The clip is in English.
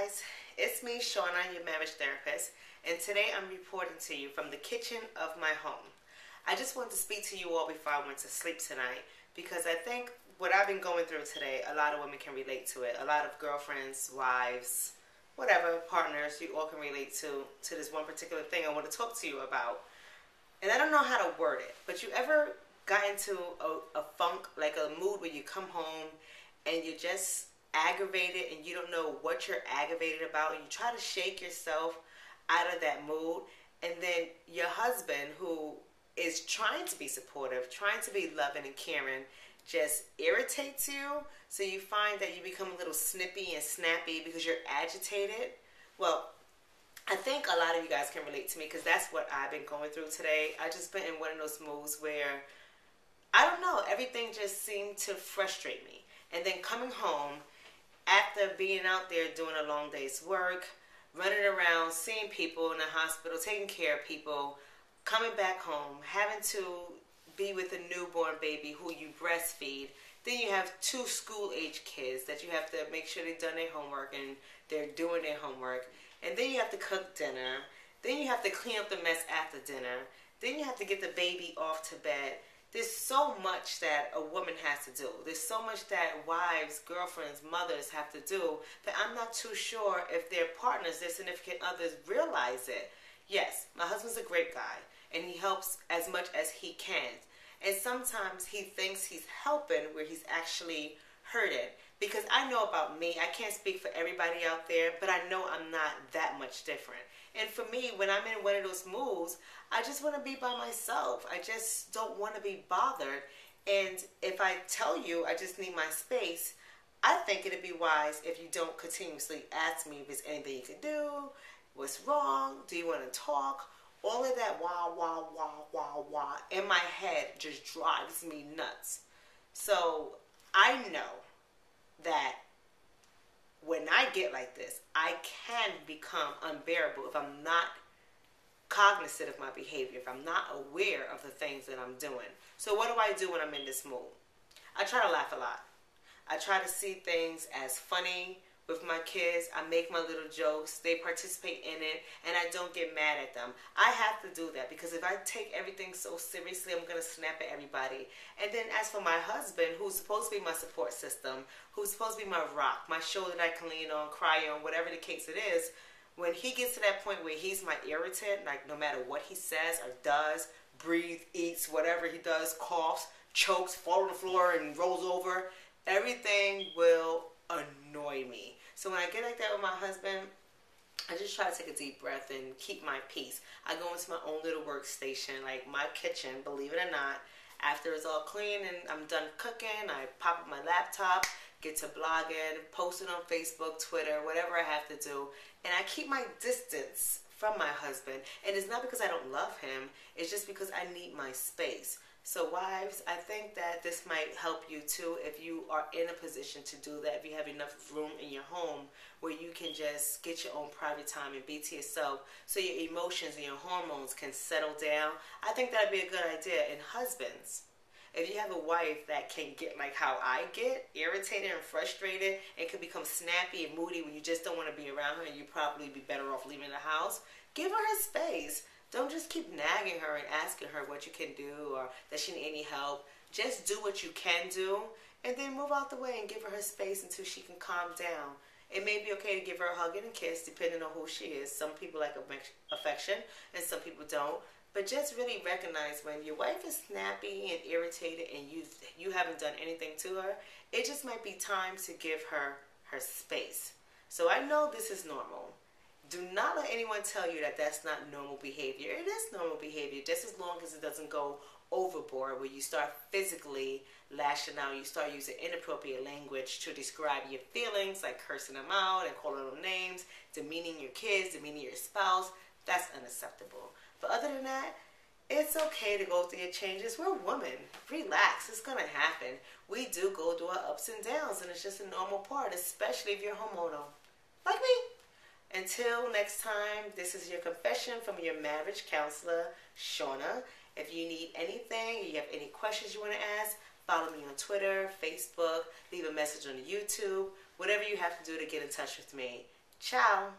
guys, it's me, Shauna, your marriage therapist, and today I'm reporting to you from the kitchen of my home. I just wanted to speak to you all before I went to sleep tonight because I think what I've been going through today, a lot of women can relate to it. A lot of girlfriends, wives, whatever, partners, you all can relate to this one particular thing I want to talk to you about. And I don't know how to word it, but you ever got into a funk, like a mood where you come home and you're just aggravated and you don't know what you're aggravated about, and you try to shake yourself out of that mood, and then your husband, who is trying to be supportive, trying to be loving and caring, just irritates you, so you find that you become a little snippy and snappy because you're agitated? Well, I think a lot of you guys can relate to me because that's what I've been going through today. I just been in one of those moods where, I don't know, everything just seemed to frustrate me. And then coming home, after being out there doing a long day's work, running around, seeing people in the hospital, taking care of people, coming back home, having to be with a newborn baby who you breastfeed. Then you have two school-age kids that you have to make sure they've done their homework and they're doing their homework. And then you have to cook dinner. Then you have to clean up the mess after dinner. Then you have to get the baby off to bed. There's so much that a woman has to do. There's so much that wives, girlfriends, mothers have to do that I'm not too sure if their partners, their significant others, realize it. Yes, my husband's a great guy, and he helps as much as he can. And sometimes he thinks he's helping where he's actually hurting. Because I know about me, I can't speak for everybody out there, but I know I'm not that much different. And for me, when I'm in one of those moods, I just want to be by myself. I just don't want to be bothered. And if I tell you I just need my space, I think it'd be wise if you don't continuously ask me if there's anything you can do, what's wrong, do you want to talk? All of that wah, wah, wah, wah, wah in my head just drives me nuts. So I know that when I get like this, I can become unbearable if I'm not cognizant of my behavior, if I'm not aware of the things that I'm doing. So what do I do when I'm in this mood? I try to laugh a lot. I try to see things as funny with my kids. I make my little jokes. They participate in it, and I don't get mad at them. I have to do that because if I take everything so seriously, I'm going to snap at everybody. And then as for my husband, who's supposed to be my support system, who's supposed to be my rock, my shoulder that I can lean on, cry on, whatever the case it is, when he gets to that point where he's my irritant, like no matter what he says or does, breathes, eats, whatever he does, coughs, chokes, falls on the floor and rolls over, everything will annoy me. So when I get like that with my husband, I just try to take a deep breath and keep my peace. I go into my own little workstation, like my kitchen, believe it or not. After it's all clean and I'm done cooking, I pop up my laptop, get to blogging, post it on Facebook, Twitter, whatever I have to do. And I keep my distance from my husband. And it's not because I don't love him. It's just because I need my space. So wives, I think that this might help you too if you are in a position to do that, if you have enough room in your home where you can just get your own private time and be to yourself so your emotions and your hormones can settle down. I think that would be a good idea. And husbands, if you have a wife that can get like how I get, irritated and frustrated, and can become snappy and moody when you just don't want to be around her and you'd probably be better off leaving the house, give her space. Don't just keep nagging her and asking her what you can do or does she need any help. Just do what you can do and then move out the way and give her space until she can calm down. It may be okay to give her a hug and a kiss depending on who she is. Some people like affection and some people don't. But just really recognize when your wife is snappy and irritated and you haven't done anything to her, it just might be time to give her her space. So I know this is normal. Do not let anyone tell you that that's not normal behavior. It is normal behavior, just as long as it doesn't go overboard where you start physically lashing out, you start using inappropriate language to describe your feelings, like cursing them out and calling them names, demeaning your kids, demeaning your spouse. That's unacceptable. But other than that, it's okay to go through your changes. We're women. Relax. It's going to happen. We do go through our ups and downs, and it's just a normal part, especially if you're hormonal. Like me. Until next time, this is your confession from your marriage counselor, Shauna. If you need anything, you have any questions you want to ask, follow me on Twitter, Facebook, leave a message on YouTube, whatever you have to do to get in touch with me. Ciao.